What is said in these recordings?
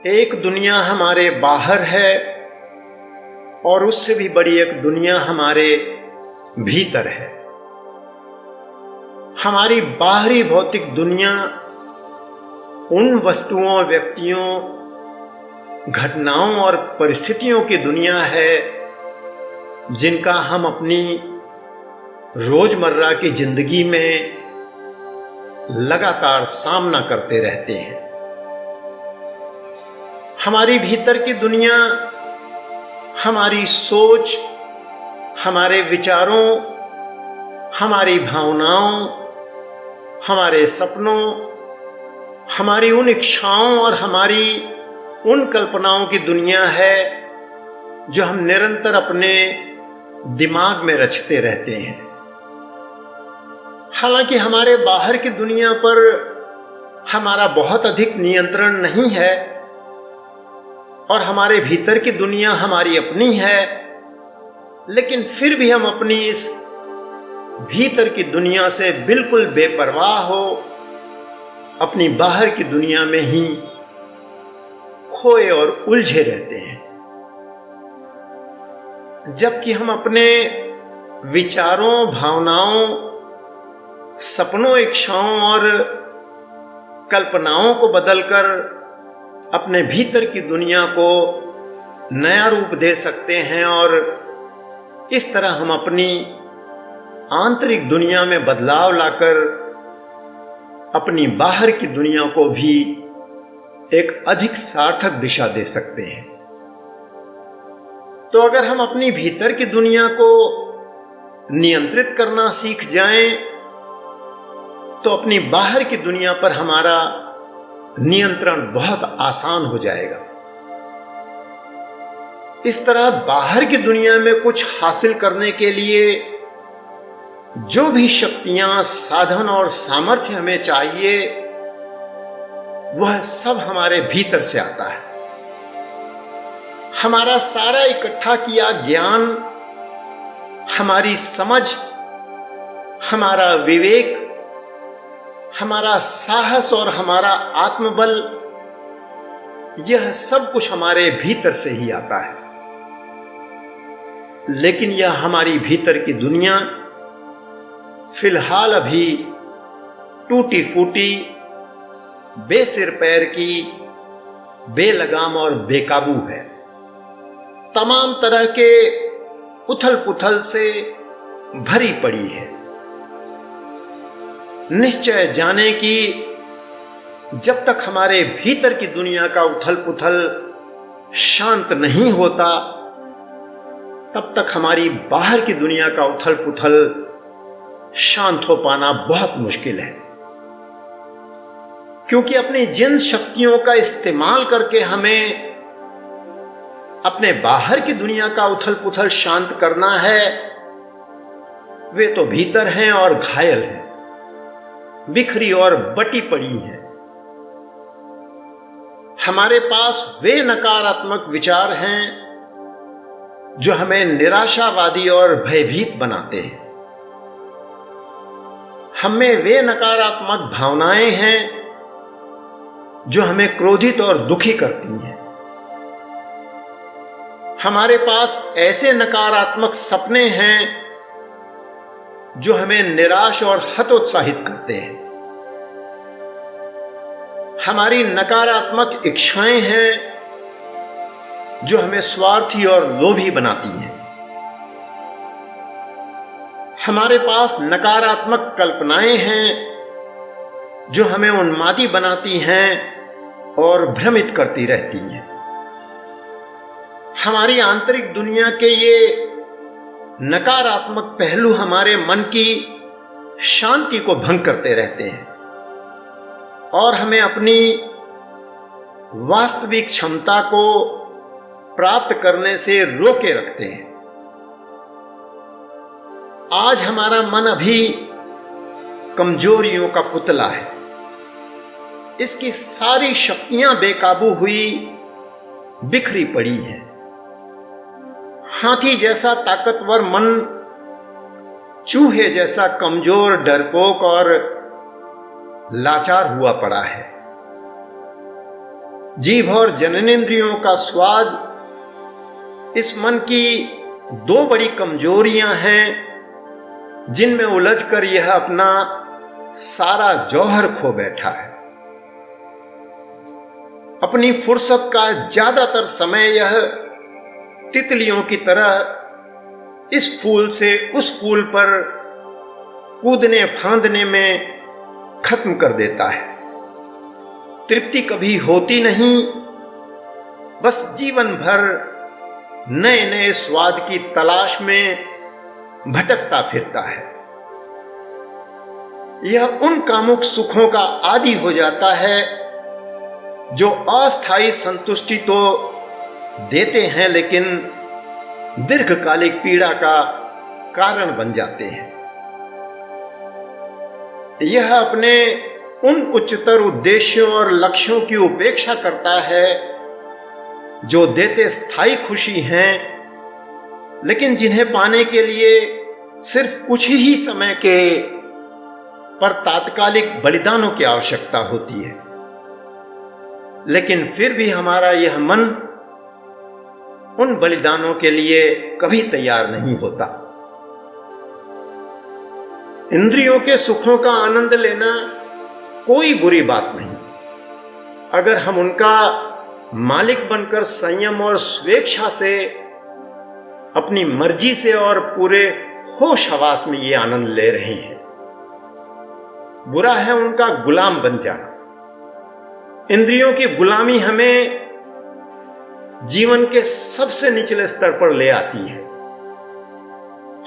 एक दुनिया हमारे बाहर है और उससे भी बड़ी एक दुनिया हमारे भीतर है। हमारी बाहरी भौतिक दुनिया उन वस्तुओं, व्यक्तियों, घटनाओं और परिस्थितियों की दुनिया है जिनका हम अपनी रोजमर्रा की जिंदगी में लगातार सामना करते रहते हैं। हमारी भीतर की दुनिया हमारी सोच, हमारे विचारों, हमारी भावनाओं, हमारे सपनों, हमारी उन इच्छाओं और हमारी उन कल्पनाओं की दुनिया है जो हम निरंतर अपने दिमाग में रचते रहते हैं। हालांकि हमारे बाहर की दुनिया पर हमारा बहुत अधिक नियंत्रण नहीं है और हमारे भीतर की दुनिया हमारी अपनी है, लेकिन फिर भी हम अपनी इस भीतर की दुनिया से बिल्कुल बेपरवाह हो अपनी बाहर की दुनिया में ही खोए और उलझे रहते हैं, जबकि हम अपने विचारों, भावनाओं, सपनों, इच्छाओं और कल्पनाओं को बदलकर अपने भीतर की दुनिया को नया रूप दे सकते हैं और इस तरह हम अपनी आंतरिक दुनिया में बदलाव लाकर अपनी बाहर की दुनिया को भी एक अधिक सार्थक दिशा दे सकते हैं। तो अगर हम अपनी भीतर की दुनिया को नियंत्रित करना सीख जाएं, तो अपनी बाहर की दुनिया पर हमारा नियंत्रण बहुत आसान हो जाएगा। इस तरह बाहर की दुनिया में कुछ हासिल करने के लिए जो भी शक्तियां, साधन और सामर्थ्य हमें चाहिए, वह सब हमारे भीतर से आता है। हमारा सारा इकट्ठा किया ज्ञान, हमारी समझ, हमारा विवेक, हमारा साहस और हमारा आत्मबल, यह सब कुछ हमारे भीतर से ही आता है। लेकिन यह हमारी भीतर की दुनिया फिलहाल अभी टूटी फूटी, बेसिर पैर की, बेलगाम और बेकाबू है। तमाम तरह के उथल पुथल से भरी पड़ी है। निश्चय जाने कि जब तक हमारे भीतर की दुनिया का उथल पुथल शांत नहीं होता, तब तक हमारी बाहर की दुनिया का उथल पुथल शांत हो पाना बहुत मुश्किल है। क्योंकि अपनी जिन शक्तियों का इस्तेमाल करके हमें अपने बाहर की दुनिया का उथल पुथल शांत करना है, वे तो भीतर हैं और घायल हैं, बिखरी और बटी पड़ी हैं। हमारे पास वे नकारात्मक विचार हैं जो हमें निराशावादी और भयभीत बनाते हैं। हमें वे नकारात्मक भावनाएं हैं जो हमें क्रोधित और दुखी करती हैं। हमारे पास ऐसे नकारात्मक सपने हैं जो हमें निराश और हतोत्साहित करते हैं। हमारी नकारात्मक इच्छाएं हैं जो हमें स्वार्थी और लोभी बनाती हैं। हमारे पास नकारात्मक कल्पनाएं हैं जो हमें उन्मादी बनाती हैं और भ्रमित करती रहती हैं। हमारी आंतरिक दुनिया के ये नकारात्मक पहलू हमारे मन की शांति को भंग करते रहते हैं और हमें अपनी वास्तविक क्षमता को प्राप्त करने से रोके रखते हैं। आज हमारा मन अभी कमजोरियों का पुतला है। इसकी सारी शक्तियां बेकाबू हुई बिखरी पड़ी हैं। हाथी जैसा ताकतवर मन चूहे जैसा कमजोर, डरपोक और लाचार हुआ पड़ा है। जीभ और जननेंद्रियों का स्वाद इस मन की दो बड़ी कमजोरियां हैं जिनमें उलझकर यह अपना सारा जौहर खो बैठा है। अपनी फुर्सत का ज्यादातर समय यह तितलियों की तरह इस फूल से उस फूल पर कूदने फांदने में खत्म कर देता है। तृप्ति कभी होती नहीं, बस जीवन भर नए नए स्वाद की तलाश में भटकता फिरता है। यह उन कामुक सुखों का आदी हो जाता है जो अस्थायी संतुष्टि तो देते हैं लेकिन दीर्घकालिक पीड़ा का कारण बन जाते हैं। यह अपने उन उच्चतर उद्देश्यों और लक्ष्यों की उपेक्षा करता है जो देते स्थायी खुशी हैं, लेकिन जिन्हें पाने के लिए सिर्फ कुछ ही समय के पर तात्कालिक बलिदानों की आवश्यकता होती है। लेकिन फिर भी हमारा यह मन उन बलिदानों के लिए कभी तैयार नहीं होता। इंद्रियों के सुखों का आनंद लेना कोई बुरी बात नहीं, अगर हम उनका मालिक बनकर संयम और स्वेच्छा से, अपनी मर्जी से और पूरे होश हवास में ये आनंद ले रहे हैं। बुरा है उनका गुलाम बन जाना। इंद्रियों की गुलामी हमें जीवन के सबसे निचले स्तर पर ले आती है,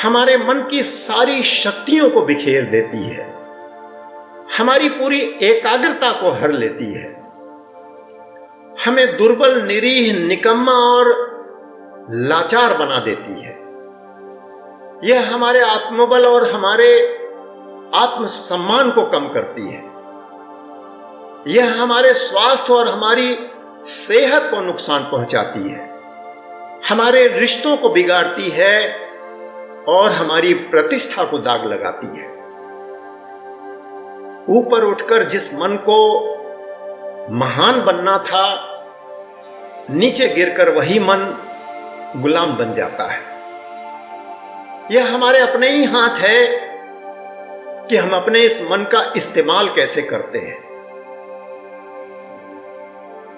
हमारे मन की सारी शक्तियों को बिखेर देती है, हमारी पूरी एकाग्रता को हर लेती है, हमें दुर्बल, निरीह, निकम्मा और लाचार बना देती है। यह हमारे आत्मबल और हमारे आत्मसम्मान को कम करती है। यह हमारे स्वास्थ्य और हमारी सेहत को नुकसान पहुंचाती है, हमारे रिश्तों को बिगाड़ती है और हमारी प्रतिष्ठा को दाग लगाती है। ऊपर उठकर जिस मन को महान बनना था, नीचे गिरकर वही मन गुलाम बन जाता है। यह हमारे अपने ही हाथ है कि हम अपने इस मन का इस्तेमाल कैसे करते हैं।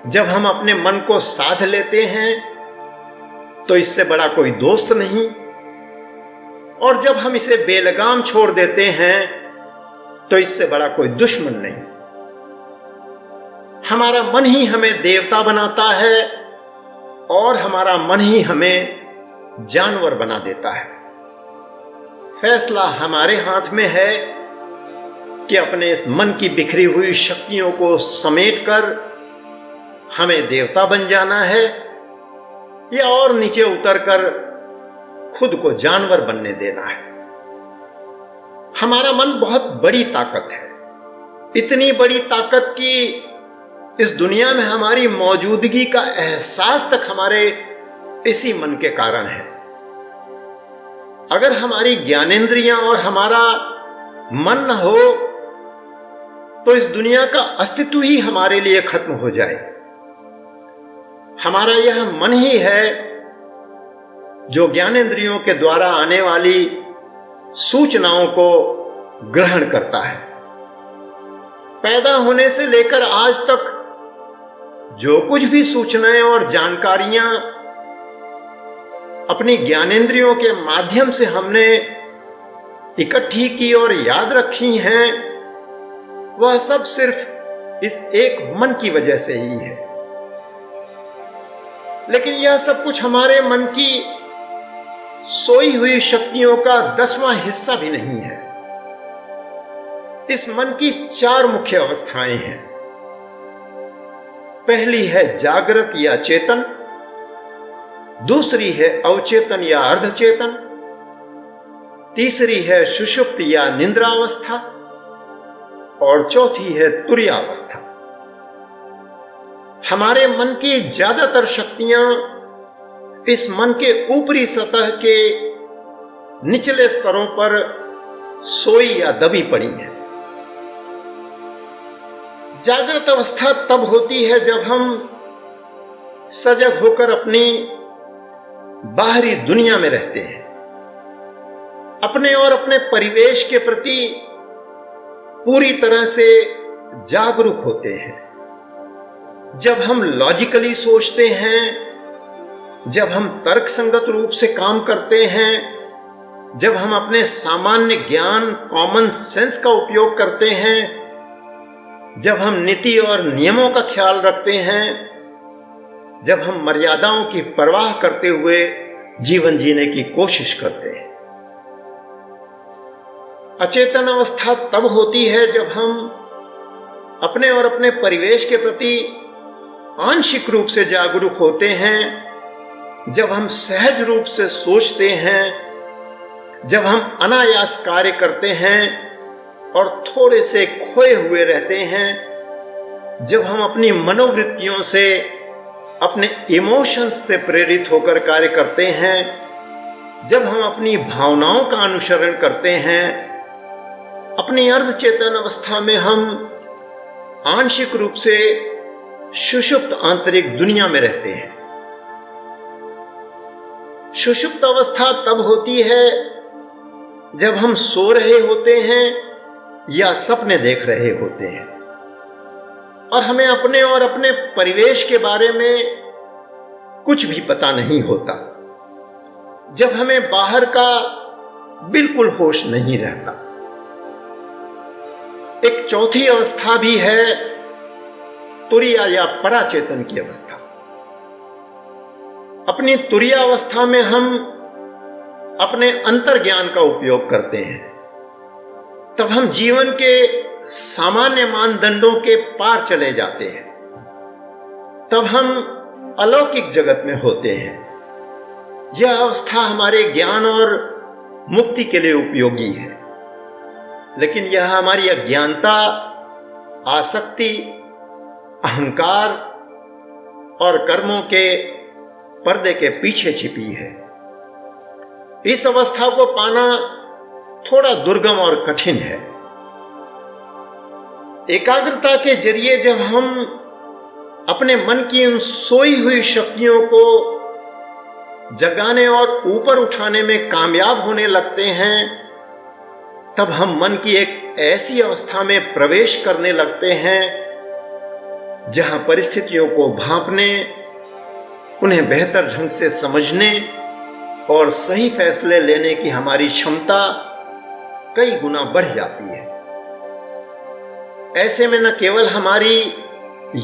जब हम अपने मन को साध लेते हैं तो इससे बड़ा कोई दोस्त नहीं, और जब हम इसे बेलगाम छोड़ देते हैं तो इससे बड़ा कोई दुश्मन नहीं। हमारा मन ही हमें देवता बनाता है और हमारा मन ही हमें जानवर बना देता है। फैसला हमारे हाथ में है कि अपने इस मन की बिखरी हुई शक्तियों को समेटकर हमें देवता बन जाना है या और नीचे उतरकर खुद को जानवर बनने देना है। हमारा मन बहुत बड़ी ताकत है, इतनी बड़ी ताकत कि इस दुनिया में हमारी मौजूदगी का एहसास तक हमारे इसी मन के कारण है। अगर हमारी ज्ञानेंद्रियां और हमारा मन न हो तो इस दुनिया का अस्तित्व ही हमारे लिए खत्म हो जाए। हमारा यह मन ही है जो ज्ञानेंद्रियों के द्वारा आने वाली सूचनाओं को ग्रहण करता है। पैदा होने से लेकर आज तक जो कुछ भी सूचनाएं और जानकारियां अपनी ज्ञानेंद्रियों के माध्यम से हमने इकट्ठी की और याद रखी हैं, वह सब सिर्फ इस एक मन की वजह से ही है। लेकिन यह सब कुछ हमारे मन की सोई हुई शक्तियों का 10वां हिस्सा भी नहीं है। इस मन की 4 मुख्य अवस्थाएं हैं। पहली है जागृत या चेतन, दूसरी है अवचेतन या अर्धचेतन, तीसरी है सुषुप्त या निद्रावस्था और चौथी है तुर्यावस्था। हमारे मन की ज्यादातर शक्तियां इस मन के ऊपरी सतह के निचले स्तरों पर सोई या दबी पड़ी है। जागृत अवस्था तब होती है जब हम सजग होकर अपनी बाहरी दुनिया में रहते हैं, अपने और अपने परिवेश के प्रति पूरी तरह से जागरूक होते हैं। जब हम लॉजिकली सोचते हैं, जब हम तर्कसंगत रूप से काम करते हैं, जब हम अपने सामान्य ज्ञान कॉमन सेंस का उपयोग करते हैं, जब हम नीति और नियमों का ख्याल रखते हैं, जब हम मर्यादाओं की परवाह करते हुए जीवन जीने की कोशिश करते हैं। अचेतन अवस्था तब होती है जब हम अपने और अपने परिवेश के प्रति आंशिक रूप से जागरूक होते हैं, जब हम सहज रूप से सोचते हैं, जब हम अनायास कार्य करते हैं और थोड़े से खोए हुए रहते हैं, जब हम अपनी मनोवृत्तियों से, अपने इमोशंस से प्रेरित होकर कार्य करते हैं, जब हम अपनी भावनाओं का अनुसरण करते हैं, अपनी अर्धचेतन अवस्था में हम आंशिक रूप से सुषुप्त आंतरिक दुनिया में रहते हैं। सुषुप्त अवस्था तब होती है जब हम सो रहे होते हैं या सपने देख रहे होते हैं और हमें अपने और अपने परिवेश के बारे में कुछ भी पता नहीं होता, जब हमें बाहर का बिल्कुल होश नहीं रहता। एक चौथी अवस्था भी है तुरिया या पराचेतन की अवस्था। अपनी तुरिया अवस्था में हम अपने अंतर्ज्ञान का उपयोग करते हैं, तब हम जीवन के सामान्य मानदंडों के पार चले जाते हैं, तब हम अलौकिक जगत में होते हैं। यह अवस्था हमारे ज्ञान और मुक्ति के लिए उपयोगी है, लेकिन यह हमारी अज्ञानता, आसक्ति, अहंकार और कर्मों के पर्दे के पीछे छिपी है। इस अवस्था को पाना थोड़ा दुर्गम और कठिन है। एकाग्रता के जरिए जब हम अपने मन की उन सोई हुई शक्तियों को जगाने और ऊपर उठाने में कामयाब होने लगते हैं, तब हम मन की एक ऐसी अवस्था में प्रवेश करने लगते हैं जहां परिस्थितियों को भांपने, उन्हें बेहतर ढंग से समझने और सही फैसले लेने की हमारी क्षमता कई गुना बढ़ जाती है। ऐसे में न केवल हमारी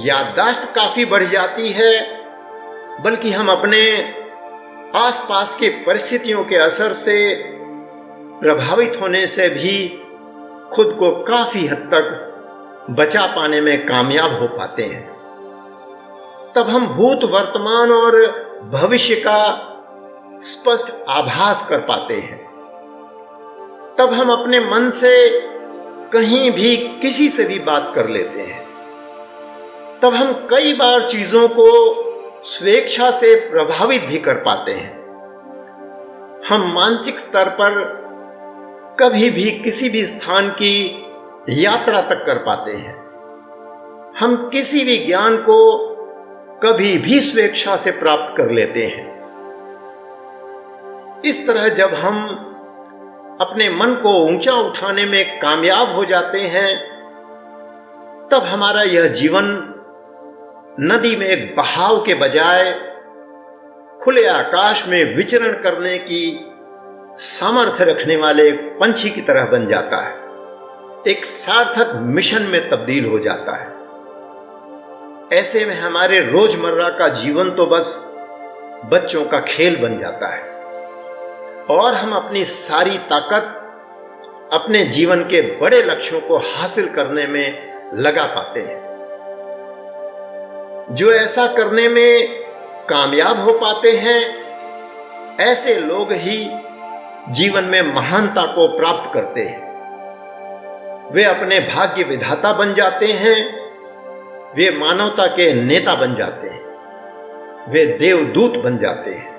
याददाश्त काफी बढ़ जाती है, बल्कि हम अपने आसपास के परिस्थितियों के असर से प्रभावित होने से भी खुद को काफी हद तक बचा पाने में कामयाब हो पाते हैं। तब हम भूत, वर्तमान और भविष्य का स्पष्ट आभास कर पाते हैं। तब हम अपने मन से कहीं भी किसी से भी बात कर लेते हैं। तब हम कई बार चीजों को स्वेच्छा से प्रभावित भी कर पाते हैं। हम मानसिक स्तर पर कभी भी किसी भी स्थान की यात्रा तक कर पाते हैं। हम किसी भी ज्ञान को कभी भी स्वेच्छा से प्राप्त कर लेते हैं। इस तरह जब हम अपने मन को ऊंचा उठाने में कामयाब हो जाते हैं, तब हमारा यह जीवन नदी में एक बहाव के बजाय खुले आकाश में विचरण करने की सामर्थ्य रखने वाले एक पंछी की तरह बन जाता है, एक सार्थक मिशन में तब्दील हो जाता है। ऐसे में हमारे रोजमर्रा का जीवन तो बस बच्चों का खेल बन जाता है और हम अपनी सारी ताकत अपने जीवन के बड़े लक्ष्यों को हासिल करने में लगा पाते हैं। जो ऐसा करने में कामयाब हो पाते हैं, ऐसे लोग ही जीवन में महानता को प्राप्त करते हैं। वे अपने भाग्य विधाता बन जाते हैं वे मानवता के नेता बन जाते हैं, वे देवदूत बन जाते हैं।